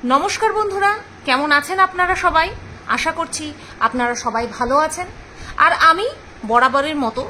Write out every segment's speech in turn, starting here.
নমস্কার বন্ধুরা, কেমন আছেন আপনারা সবাই? আশা করছি আপনারা সবাই ভালো আছেন। আর আমি বরাবরের মতো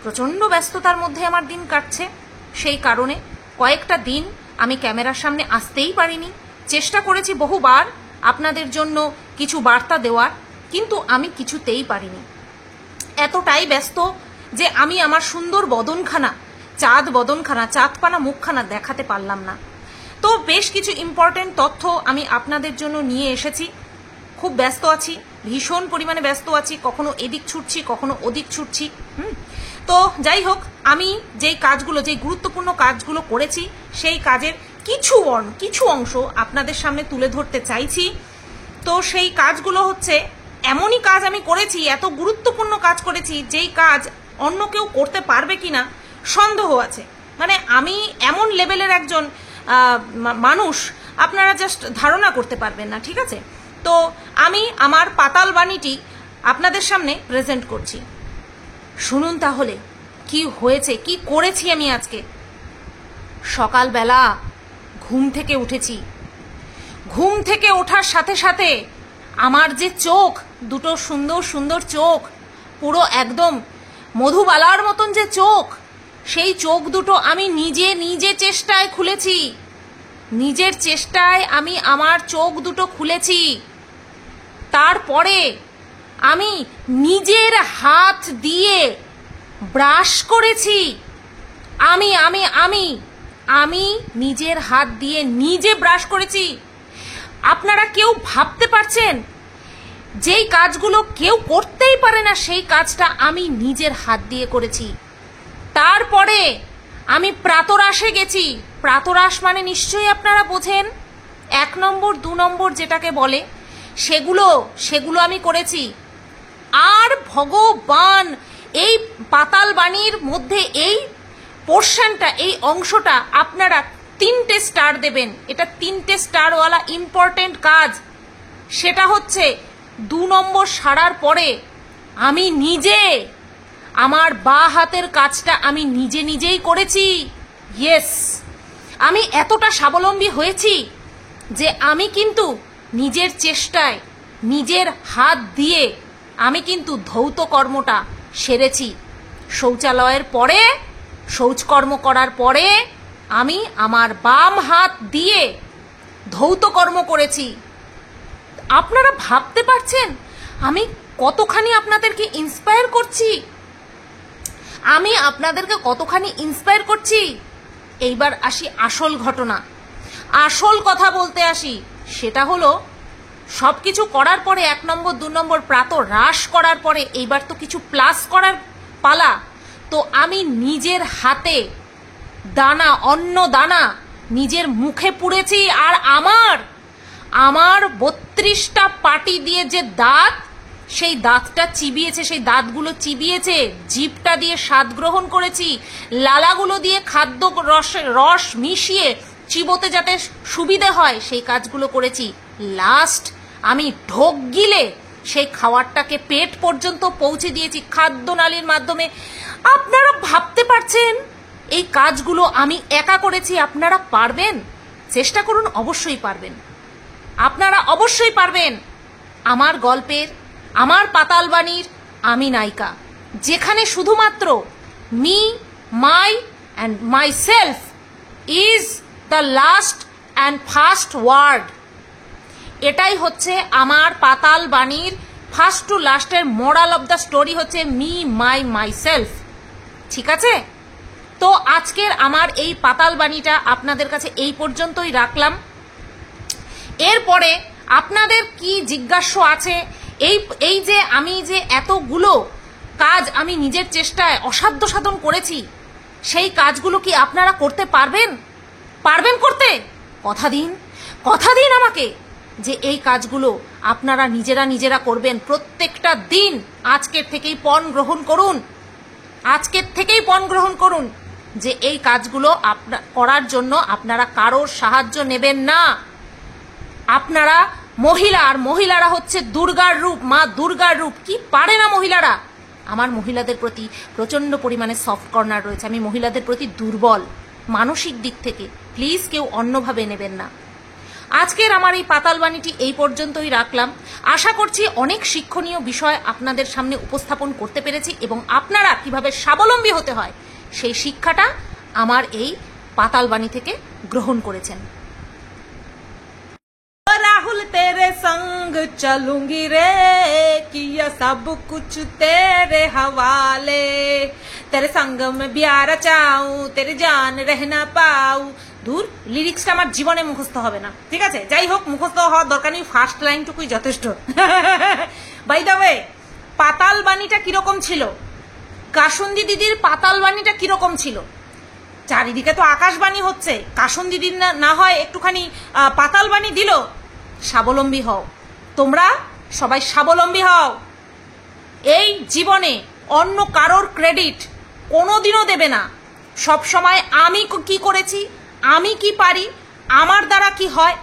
প্রচণ্ড ব্যস্ততার মধ্যে আমার দিন কাটছে। সেই কারণে কয়েকটা দিন আমি ক্যামেরার সামনে আসতেই পারিনি। চেষ্টা করেছি বহুবার আপনাদের জন্য কিছু বার্তা দেওয়ার, কিন্তু আমি কিছুতেই পারিনি। এতটাই ব্যস্ত যে আমি আমার সুন্দর বদনখানা, চাঁদপানা মুখখানা দেখাতে পারলাম না। তো বেশ কিছু ইম্পর্টেন্ট তথ্য আমি আপনাদের জন্য নিয়ে এসেছি। খুব ব্যস্ত আছি, ভীষণ পরিমাণে ব্যস্ত আছি, কখনো এদিক ছুটছি কখনো ওদিক ছুটছি। তো যাই হোক, আমি যেই গুরুত্বপূর্ণ কাজগুলো করেছি সেই কাজের কিছু অংশ আপনাদের সামনে তুলে ধরতে চাইছি। তো সেই কাজগুলো হচ্ছে এমনই কাজ আমি করেছি, এত গুরুত্বপূর্ণ কাজ করেছি যেই কাজ অন্য কেউ করতে পারবে কিনা সন্দেহ আছে। মানে আমি এমন লেভেলের একজন মানুষ, আপনারা জাস্ট ধারণা করতে পারবেন না, ঠিক আছে? তো আমি আমার পাতাল বাণীটি আপনাদের সামনে প্রেজেন্ট করছি। শুনুন তাহলে কি হয়েছে, কি করেছি আমি আজকে। সকালবেলা ঘুম থেকে উঠেছি। ঘুম থেকে ওঠার সাথে সাথে আমার যে চোখ দুটো, সুন্দর সুন্দর চোখ, পুরো একদম মধুবালার মতন যে চোখ, সেই চোখ দুটো আমি নিজে চেষ্টায় খুলেছি। নিজের চেষ্টায় আমি আমার চোখ দুটো খুলেছি। তারপরে আমি নিজের হাত দিয়ে ব্রাশ করেছি। আমি নিজের হাত দিয়ে নিজে ব্রাশ করেছি। আপনারা কেউ ভাবতে পারছেন? যেই কাজগুলো কেউ করতেই পারে না সেই কাজটা আমি নিজের হাত দিয়ে করেছি। তারপরে আমি প্রাতরাশে গেছি। প্রাতরাশ মানে নিশ্চয়ই আপনারা বোঝেন, 1 নম্বর 2 নম্বর যেটাকে বলে, সেগুলো আমি করেছি। আর ভগবান, এই পাতাল বাণীর মধ্যে এই পোর্শনটা, এই অংশটা আপনারা 3টে স্টার দেবেন। এটা 3টে স্টারওয়ালা ইম্পর্টেন্ট কাজ। সেটা হচ্ছে 2 নম্বর সারার পরে আমি নিজে আমার বাঁ হাতের কাজটা আমি নিজেই করেছি। ইয়েস, আমি এতটা স্বাবলম্বী হয়েছি যে আমি কিন্তু নিজের চেষ্টায়, নিজের হাত দিয়ে আমি কিন্তু ধৌত কর্মটা সেরেছি। শৌচালয়ের পরে, শৌচকর্ম করার পরে আমি আমার বাম হাত দিয়ে ধৌত কর্ম করেছি। আপনারা ভাবতে পারছেন আমি কতখানি আপনাদেরকে ইন্সপায়ার করছি? এইবার আসি আসল ঘটনা, আসল কথা বলতে আসি। সেটা হলো সব কিছু করার পরে 1 নম্বর 2 নম্বর প্রাতরাশ করার পরে এইবার তো কিছু প্লাস করার পালা। তো আমি নিজের হাতে অন্ন দানা নিজের মুখে পুড়েছি। আর আমার 32টা পাটি দিয়ে যে দাঁত, সেই দাঁতটা চিবিয়েছে, সেই দাঁতগুলো চিবিয়েছে, জিভটা দিয়ে স্বাদ গ্রহণ করেছি, লালাগুলো দিয়ে খাদ্য রস মিশিয়ে চিবোতে যাতে সুবিধে হয় সেই কাজগুলো করেছি। লাস্ট আমি ঢোক গিলে সেই খাবারটাকে পেট পর্যন্ত পৌঁছে দিয়েছি খাদ্যনালীর মাধ্যমে। আপনারা ভাবতে পারছেন এই কাজগুলো আমি একা করেছি? আপনারা পারবেন? চেষ্টা করুন, অবশ্যই পারবেন। আপনারা অবশ্যই পারবেন। আমার গল্পের, আমার পাতাল বাণীর আমি নায়িকা, যেখানে শুধুমাত্র me, my and myself is the last and first word. এটাই হচ্ছে আমার পাতাল বাণীর ফার্স্ট টু লাস্টের মোরাল অফ দ্য স্টোরি, হচ্ছে মি, মাই সেলফ। ঠিক আছে? তো আজকের আমার এই পাতাল বাণীটা আপনাদের কাছে এই পর্যন্তই রাখলাম। এরপরে আপনাদের কি জিজ্ঞাসা আছে? এই যে আমি যে এতগুলো কাজ আমি নিজের চেষ্টায় অসাধ্য সাধন করেছি, সেই কাজগুলো কি আপনারা করতে পারবেন? করতে? কথা দিন আমাকে যে এই কাজগুলো আপনারা নিজেরা করবেন প্রত্যেকটা দিন। আজকের থেকেই পণ গ্রহণ করুন যে এই কাজগুলো করার জন্য আপনারা কারোর সাহায্য নেবেন না। আপনারা মহিলারা হচ্ছে দুর্গার রূপ, মা দুর্গার রূপ। কি পারে না মহিলারা? আমার মহিলাদের প্রতি প্রচন্ড পরিমাণে সফট কর্নার রয়েছে। আমি মহিলাদের প্রতি দুর্বল মানসিক দিক থেকে। প্লিজ কেউ অন্যভাবে নেবেন না। আজকের আমার এই পাতাল বাণীটি এই পর্যন্তই রাখলাম। আশা করছি অনেক শিক্ষণীয় বিষয় আপনাদের সামনে উপস্থাপন করতে পেরেছি এবং আপনারা কিভাবে স্বাবলম্বী হতে হয় সেই শিক্ষাটা আমার এই পাতাল বাণী থেকে গ্রহণ করেছেন। राहुल तेरे संग चलूंगी रे, किया सब कुछ तेरे हवाले, तेरे संग में प्यारा चाहूं, तेरी जान रहना पाऊं। দূর, লিরিক্সটা আমার জীবনে মুখস্থ হবে না, ঠিক আছে? যাই হোক, মুখস্থ হওয়ার দরকার নেই, ফার্স্ট লাইনটুকুই যথেষ্ট। বাই দ্য ওয়ে, পাতাল বাণীটা কিরকম ছিল? কাসুন্দি দিদির পাতাল বাণীটা কিরকম ছিল? চারিদিকে তো আকাশবাণী হচ্ছে, কাসুন্দি দিদির না হয় একটুখানি পাতাল বাণী দিল। স্বাবলম্বী হও, তোমরা সবাই স্বাবলম্বী হও। এই জীবনে অন্য কারোর ক্রেডিট কোনোদিনও দেবে না। সব সময় আমি কি করেছি, আমি কি পারি, আমার দ্বারা কি হয়,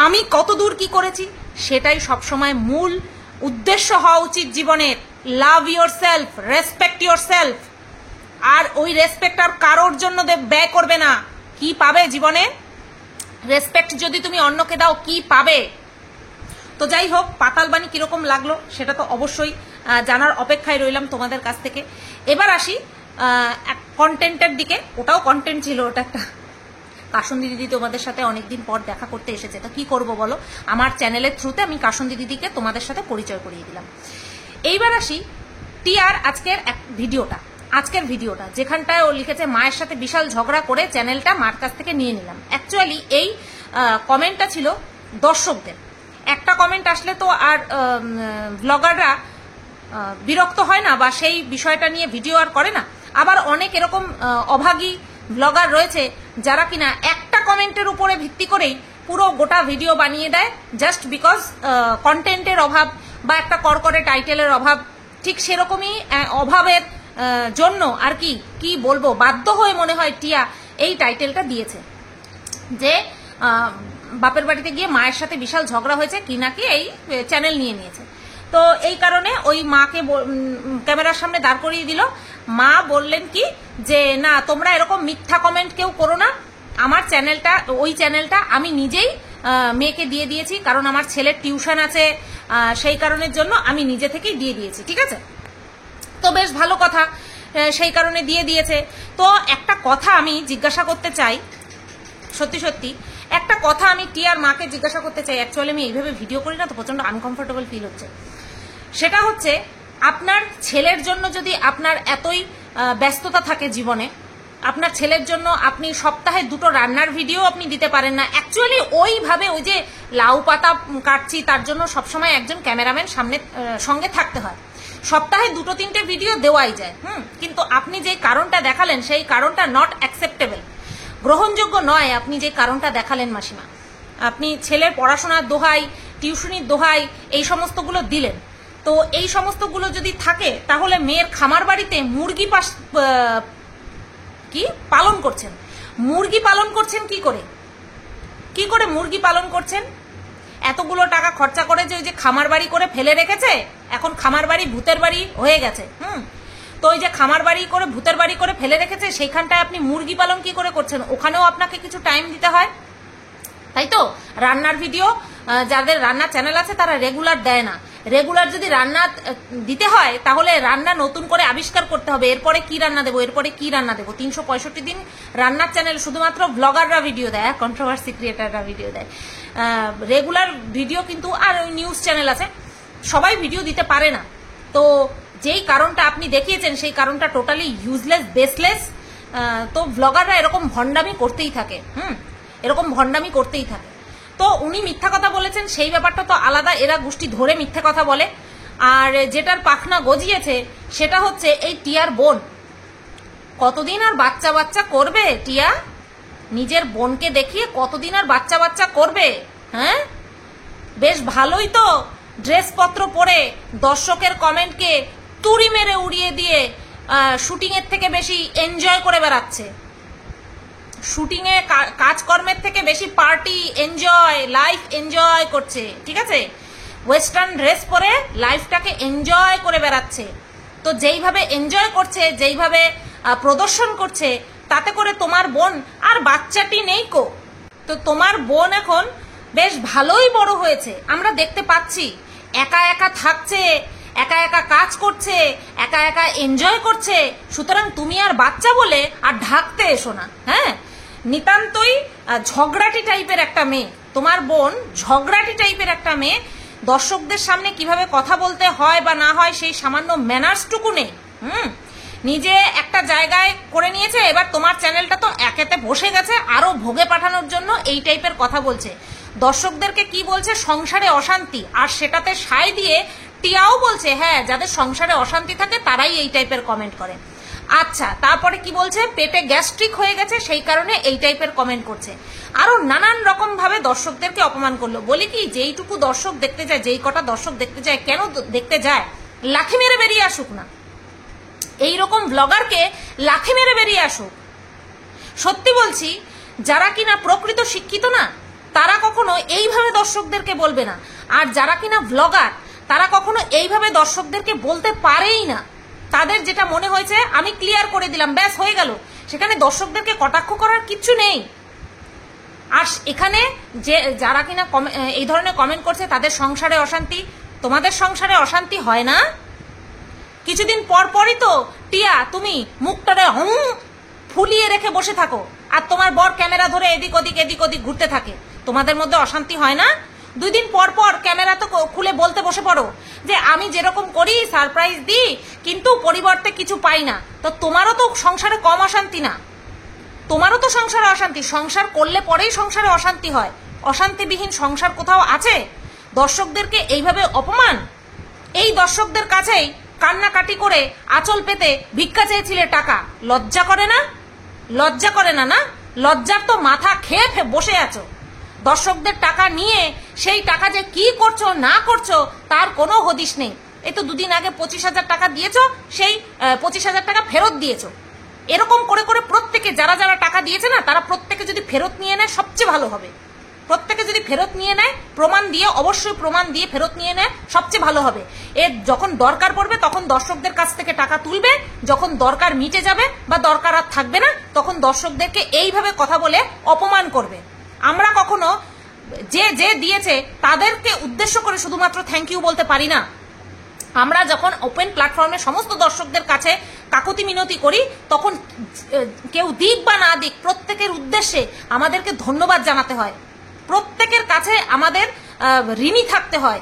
আমি কত দূর কি করেছি, সেটাই সব সময় মূল উদ্দেশ্য হওয়া উচিত জীবনের। Love yourself, respect yourself. আর ওই রেসপেক্ট আর কারোর জন্য ব্যয় করবে না। কি পাবে জীবনে? রেসপেক্ট যদি তুমি অন্যকে দাও, কি পাবে? তো যাই হোক, পাতাল বাণী কিরকম লাগলো সেটা তো অবশ্যই জানার অপেক্ষায় রইলাম তোমাদের কাছ থেকে। এবার আসি কন্টেন্টের দিকে। ওটাও কন্টেন্ট ছিল, ওটা একটা। কাসুন্দি দিদি তোমাদের সাথে অনেকদিন পর দেখা করতে এসেছে, তো কি করব বলো? আমার চ্যানেলের থ্রুতে আমি কাসুন্দি দিদিকে তোমাদের সাথে পরিচয় করিয়ে দিলাম। এইবার আসি টিয়ার আজকের ভিডিওটা যেখানটায় ও লিখেছে মায়ের সাথে বিশাল ঝগড়া করে চ্যানেলটা মার কাছ থেকে নিয়ে নিলাম। অ্যাকচুয়ালি এই কমেন্টটা ছিল দর্শকদের। একটা কমেন্ট আসলে তো আর ব্লগাররা বিরক্ত হয় না বা সেই বিষয়টা নিয়ে ভিডিও আর করে না। আবার অনেক এরকম অভাগী ব্লগার রয়েছে যারা কিনা একটা কমেন্টের উপরে ভিত্তি করেই পুরো গোটা ভিডিও বানিয়ে দেয়, জাস্ট বিকজ কন্টেন্টের অভাব বা একটা করকরে টাইটেলের অভাব। ঠিক সেরকমই অভাবের জন্য আর কি বলবো, বাধ্য হয়ে মনে হয় টিয়া এই টাইটেলটা দিয়েছে যে বাপের বাড়িতে গিয়ে মায়ের সাথে বিশাল ঝগড়া হয়েছে, কি নাকি এই চ্যানেল নিয়ে নিয়েছে। তো এই কারণে ওই মাকে ক্যামেরার সামনে দাঁড় করিয়ে দিল। মা বললেন কি যে না, তোমরা এরকম মিথ্যা কমেন্ট কেউ করো না। আমার ওই চ্যানেলটা আমি নিজেই মেয়েকে দিয়ে দিয়েছি, কারণ আমার ছেলের টিউশন আছে, সেই কারণের জন্য আমি নিজে থেকেই দিয়ে দিয়েছি, ঠিক আছে? তো বেশ ভালো কথা, সেই কারণে দিয়ে দিয়েছে। তো একটা কথা আমি জিজ্ঞাসা করতে চাই, সত্যি সত্যি একটা কথা আমি টিয়ার মাকে জিজ্ঞাসা করতে চাই। অ্যাকচুয়ালি আমি এইভাবে ভিডিও করি না, তো প্রচন্ড আনকমফোর্টেবল ফিল হচ্ছে। সেটা হচ্ছে, আপনার ছেলের জন্য যদি আপনার এতই ব্যস্ততা থাকে জীবনে, আপনার ছেলের জন্য আপনি সপ্তাহে 2টো রান্নার ভিডিও আপনি দিতে পারেন না। অ্যাকচুয়ালি ওইভাবে ওই যে লাউ পাতা কাটছি তার জন্য সবসময় একজন ক্যামেরাম্যান সঙ্গে থাকতে হয়। সপ্তাহে 2-3টে ভিডিও দেওয়াই যায়, কিন্তু আপনি যে কারণটা দেখালেন সেই কারণটা নট অ্যাকসেপ্টেবল, গ্রহণযোগ্য নয়। আপনি যে কারণটা দেখালেন মাসিমা, আপনি ছেলের পড়াশোনার দোহাই, টিউশনির দোহাই, এই সমস্তগুলো দিলেন। তো এই সমস্তগুলো যদি থাকে, তাহলে মেয়ের খামার বাড়িতে মুরগি পালন করছেন। মুরগি পালন করছেন কি করে মুরগি পালন করছেন? এতগুলো টাকা খরচা করে যে ওই যে খামার বাড়ি করে ফেলে রেখেছে, এখন খামার বাড়ি ভূতের বাড়ি হয়ে গেছে। তো ওই যে খামার বাড়ি করে ভূতের বাড়ি করে ফেলে রেখেছে, সেইখানটায় আপনি মুরগি পালন কি করে করছেন? ওখানেও আপনাকে কিছু টাইম দিতে হয়, তাই তো? রান্নার ভিডিও, যাদের রান্নার চ্যানেল আছে তারা রেগুলার দেয় না। রেগুলার যদি রান্না দিতে হয়, তাহলে রান্না নতুন করে আবিষ্কার করতে হবে। এরপরে কি রান্না দেবো, 365 দিন রান্নার চ্যানেল শুধুমাত্র ব্লগাররা ভিডিও দেয়, কন্ট্রোভার্সি ক্রিয়েটাররা ভিডিও দেয়। রেগুলার ভিডিও কিন্তু, আর ওই নিউজ চ্যানেল আছে, সবাই ভিডিও দিতে পারে না। তো যেই কারণটা আপনি দেখিয়েছেন সেই কারণটা টোটালি ইউজলেস, বেসলেস। তো ব্লগাররা এরকম ভণ্ডামি করতেই থাকে, এরকম ভণ্ডামি করতেই থাকে। তো উনি মিথ্যা কথা বলেছেন সেই ব্যাপারটা তো আলাদা, এরা গোষ্ঠী ধরে মিথ্যা কথা বলে। আর যেটার পাখনা গজিয়েছে সেটা হচ্ছে এই টিয়ার বোন। কতদিন আর বাচ্চা করবে টিয়া? নিজের বোনকে দেখিয়ে কতদিন আর বাচ্চা করবে? হ্যাঁ, বেশ ভালোই তো ড্রেসপত্র পরে দর্শকের কমেন্টকে তুড়ি মেরে উড়িয়ে দিয়ে শুটিং এর থেকে বেশি এনজয় করে বেড়াচ্ছে। শুটিং এ কাজকর্মের থেকে বেশি পার্টি এনজয়, লাইফ এনজয় করছে, ঠিক আছে? ওয়েস্টার্ন ড্রেস পরে লাইফটাকে এনজয় করে বেড়াচ্ছে। তো যেইভাবে এনজয় করছে, যেইভাবে প্রদর্শন করছে, তাতে করে তোমার বোন আর বাচ্চাটি নেই কো। তো তোমার বোন এখন বেশ ভালোই বড় হয়েছে, আমরা দেখতে পাচ্ছি। একা একা থাকছে, একা একা কাজ করছে, একা একা এনজয় করছে। সুতরাং তুমি আর বাচ্চা বলে আর ঢাকতে এসো না। হ্যাঁ, নিতান্তই ঝগড়াটি টাইপের একটা মেয়ে, তোমার বোন ঝগড়াটি টাইপের একটা মেয়ে। দর্শকদের সামনে কিভাবে কথা বলতে হয় বা না হয় সেই সামান্য ম্যানার্সটুকু নেই। নিজে একটা জায়গায় করে নিয়েছে, এবার তোমার চ্যানেলটা তো একেতে বসে গেছে আরো ভোগে পাঠানোর জন্য এই টাইপের কথা বলছে। দর্শকদেরকে কি বলছে? সংসারে অশান্তি, আর সেটাতে সায় দিয়ে টিয়াও বলছে হ্যাঁ যাদের সংসারে অশান্তি থাকে তারাই এই টাইপের কমেন্ট করে। আচ্ছা, তারপরে কি বলছে? পেটে গ্যাস্ট্রিক হয়ে গেছে সেই কারণে এই টাইপের কমেন্ট করছে। আরো নানান রকম ভাবে দর্শকদেরকে অপমান করলো। বলি কি, যেইটুকু দর্শক দেখতে যায়, যেই কটা দর্শক দেখতে যায়, কেন দেখতে যায়? লাথি মেরে বেরিয়ে আসুক না, এইরকম ব্লগারকে লাথি মেরে বেরিয়ে আসুক। সত্যি বলছি, যারা কিনা প্রকৃত শিক্ষিত না তারা কখনো এইভাবে দর্শকদেরকে বলবে না, আর যারা কিনা ব্লগার তারা কখনো এইভাবে দর্শকদেরকে বলতে পারেই না। তাদের যেটা মনে হয়েছে আমি ক্লিয়ার করে দিলাম, ব্যাস হয়ে গেল, সেখানে দর্শকদেরকে কটাক্ষ করার কিচ্ছু নেই। আর এখানে যে যারা কিনা এই ধরনের কমেন্ট করছে তাদের সংসারে অশান্তি, তোমাদের সংসারে অশান্তি হয় না? কিছুদিন পর পরই তো টিয়া তুমি মুখটারে ফুলিয়ে রেখে বসে থাকো, আর তোমার বর ক্যামেরা ধরে এদিক ওদিক ঘুরতে থাকে। তোমাদের মধ্যে অশান্তি হয় না? 2 দিন পর পর ক্যামেরা তো খুলে বলতে বসে পড়ো যে আমি যেরকম করি সারপ্রাইজ দিই কিন্তু পরিবর্তে কিছু পাই না। তো তোমারও তো সংসারে কম অশান্তি না, তোমারও তো সংসারে অশান্তি। সংসার করলে পরেই সংসারে অশান্তি হয়, অশান্তিবিহীন সংসার কোথাও আছে? দর্শকদেরকে এইভাবে অপমান। এই দর্শকদের কাছেই কান্নাকাটি করে আঁচল পেতে ভিক্ষা চেয়েছিলে টাকা, লজ্জা করে না? লজ্জা করে না? না, লজ্জার তো মাথা খেয়ে বসে আছো। দর্শকদের টাকা নিয়ে সেই টাকা যে কি করছো না করছো তার কোনো হদিশ নেই। এই তো 2 দিন আগে 25,000 টাকা দিয়েছো, সেই 25,000 টাকা ফেরত দিয়েছো। এরকম করে করে প্রত্যেকে যারা যারা টাকা দিয়েছে না তারা প্রত্যেকে যদি ফেরত নিয়ে নেয় সবচেয়ে ভালো হবে। প্রত্যেকে যদি ফেরত নিয়ে নেয়, প্রমাণ দিয়ে, অবশ্যই প্রমাণ দিয়ে ফেরত নিয়ে নেয়, সবচেয়ে ভালো হবে। এর যখন দরকার পড়বে তখন দর্শকদের কাছ থেকে টাকা তুলবে, যখন দরকার মিটে যাবে বা দরকার আর থাকবে না তখন দর্শকদেরকে এইভাবে কথা বলে অপমান করবে। আমরা কখনো যে যে দিয়েছে তাদেরকে উদ্দেশ্য করে শুধুমাত্র থ্যাংক ইউ বলতে পারি না। আমরা যখন ওপেন প্ল্যাটফর্মে সমস্ত দর্শকদের কাছে কাকুতি মিনতি করি তখন কেউ দিক বা না দিক প্রত্যেকের উদ্দেশ্যে আমাদেরকে ধন্যবাদ জানাতে হয়, প্রত্যেকের কাছে আমাদের ঋণী থাকতে হয়,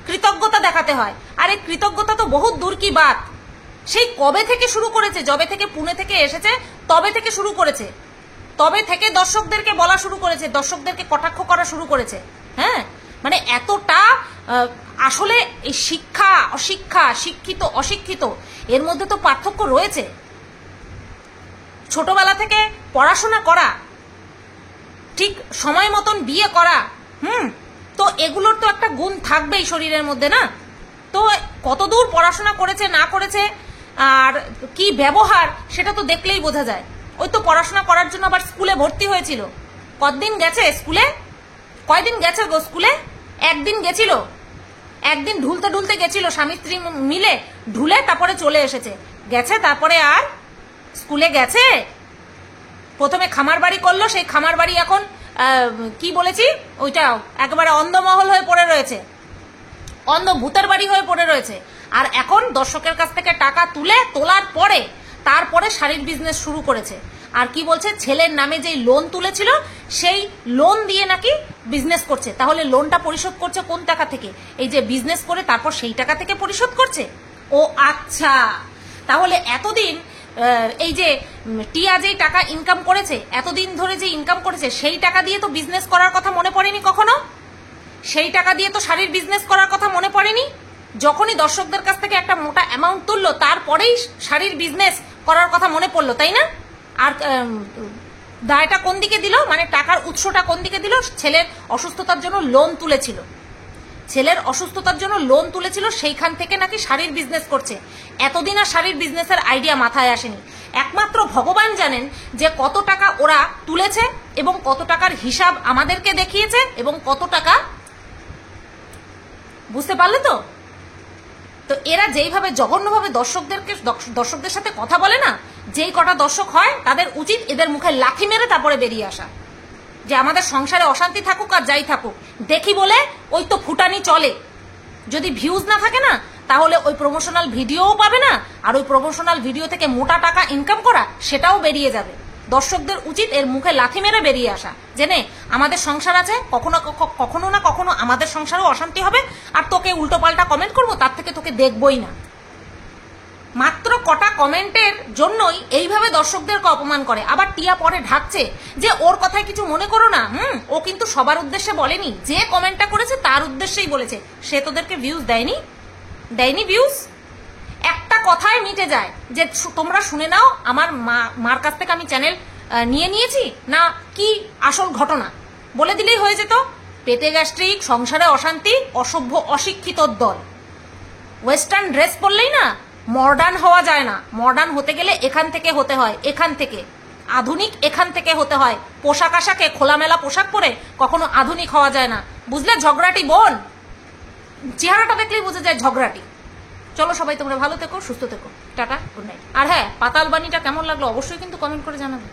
কৃতজ্ঞতা দেখাতে হয়। আর এই কৃতজ্ঞতা তো বহুত দূর কি বাত, সেই কবে থেকে শুরু করেছে, যবে থেকে পুনে থেকে এসেছে তবে থেকে শুরু করেছে, তবে থেকে দর্শকদেরকে বলা শুরু করেছে, দর্শকদেরকে কটাক্ষ করা শুরু করেছে। হ্যাঁ, মানে এতটা আসলে এই শিক্ষা অশিক্ষা, শিক্ষিত অশিক্ষিত এর মধ্যে তো পার্থক্য রয়েছে। ছোটবেলা থেকে পড়াশোনা করা, ঠিক সময় মতন বিয়ে করা, তো এগুলোর তো একটা গুণ থাকবেই শরীরের মধ্যে না? তো কতদূর পড়াশোনা করেছে না করেছে আর কি ব্যবহার সেটা তো দেখলেই বোঝা যায়। ওই তো পড়াশোনা করার জন্য আবার স্কুলে ভর্তি হয়েছিল। কতদিন গেছে স্কুলে? কয়দিন গেছে গো স্কুলে? 1 দিন গেছিল, 1 দিন ঢুলতে ঢুলতে গেছিল, স্বামী স্ত্রী মিলে ঢুলে তারপরে চলে এসেছে। গেছে, তারপরে আর স্কুলে গেছে? প্রথমে খামার বাড়ি করলো, সেই খামার বাড়ি এখন কি বলেছি ওইটাও একেবারে অন্ধমহল হয়ে পড়ে রয়েছে, অন্ধ ভূতের বাড়ি হয়ে পড়ে রয়েছে। আর এখন দর্শকের কাছ থেকে টাকা তোলার পরে তারপরে শাড়ির বিজনেস শুরু করেছে। আর কি বলছে, ছেলের নামে যেই লোন তুলেছিল সেই লোন দিয়ে নাকি বিজনেস করছে। তাহলে লোনটা পরিশোধ করছে কোন টাকা থেকে? এই যে বিজনেস করে তারপর সেই টাকা থেকে পরিশোধ করছে। ও আচ্ছা, তাহলে এতদিন এই যে টিয়া যেই টাকা ইনকাম করেছে, এতদিন ধরে যে ইনকাম করেছে সেই টাকা দিয়ে তো বিজনেস করার কথা মনে পড়েনি কখনো, সেই টাকা দিয়ে তো শাড়ির বিজনেস করার কথা মনে পড়েনি। যখনই দর্শকদের কাছ থেকে একটা মোটা অ্যামাউন্ট তুললো তারপরেই শাড়ির বিজনেস করার কথা মনে পড়লো, তাই না? আর দায়টা কোন দিকে দিল, মানে টাকার উৎসটা কোন দিকে দিল? ছেলের অসুস্থতার জন্য লোন তুলেছিল, ছেলের অসুস্থতার জন্য লোন তুলেছিল, সেইখান থেকে নাকি শাড়ির বিজনেস করছে। এতদিন আর শাড়ির বিজনেসের আইডিয়া মাথায় আসেনি। একমাত্র ভগবান জানেন যে কত টাকা ওরা তুলেছে এবং কত টাকার হিসাব আমাদেরকে দেখিয়েছে এবং কত টাকা, বুঝতে পারলে তো? তো এরা যেইভাবে জঘন্যভাবে দর্শকদের সাথে কথা বলে না, যেই কটা দর্শক হয় তাদের উচিত এদের মুখে লাথি মেরে তারপরে বেরিয়ে আসা। যে আমাদের সংসারে অশান্তি থাকুক আর যাই থাকুক, দেখি বলে ওই তো ফুটানি চলে। যদি ভিউজ না থাকে না, তাহলে ওই প্রমোশনাল ভিডিওও পাবে না, আর ওই প্রমোশনাল ভিডিও থেকে মোটা টাকা ইনকাম করা সেটাও বেরিয়ে যাবে। দর্শকদের উচিত এর মুখে লাথি মেরে বেরিয়ে আসা, জেনে আমাদের সংসার আছে, কখনো না কখনো আমাদের সংসারেও অশান্তি হবে, আর তোকে উল্টো পাল্টা কমেন্ট করবো, তার থেকে তোকে দেখবই না। মাত্র কটা কমেন্টের জন্যই এইভাবে দর্শকদেরকে অপমান করে। আবার টিয়া পরে ঢাকছে যে ওর কথায় কিছু মনে করো না, ও কিন্তু সবার উদ্দেশ্যে বলেনি, যে কমেন্টটা করেছে তার উদ্দেশ্যেই বলেছে। সে তোদেরকে ভিউজ দেয়নি ভিউজ। একটা কথায় মিটে যায় যে তোমরা শুনে নাও আমার মার কাছ থেকে আমি চ্যানেল নিয়ে নিয়েছি না, কি আসল ঘটনা বলে দিলেই হয়ে যেত। পেটে গ্যাস্ট্রিক, সংসারে অশান্তি, অসভ্য অশিক্ষিত দল। ওয়েস্টার্ন ড্রেস পরলেই না মডার্ন হওয়া যায় না। মডার্ন হতে গেলে এখান থেকে হতে হয়, এখান থেকে আধুনিক এখান থেকে হতে হয়। পোশাক আশাকে খোলামেলা পোশাক পরে কখনো আধুনিক হওয়া যায় না, বুঝলে ঝগড়াটি বোন? চেহারাটা দেখলেই বোঝা যায় ঝগড়াটি। চলো সবাই তোমরা ভালো থেকো, সুস্থ থেকো, টাটা, গুড নাইট। আর হ্যাঁ, পাতাল বাণীটা কেমন লাগলো অবশ্যই কিন্তু কমেন্ট করে জানাবে।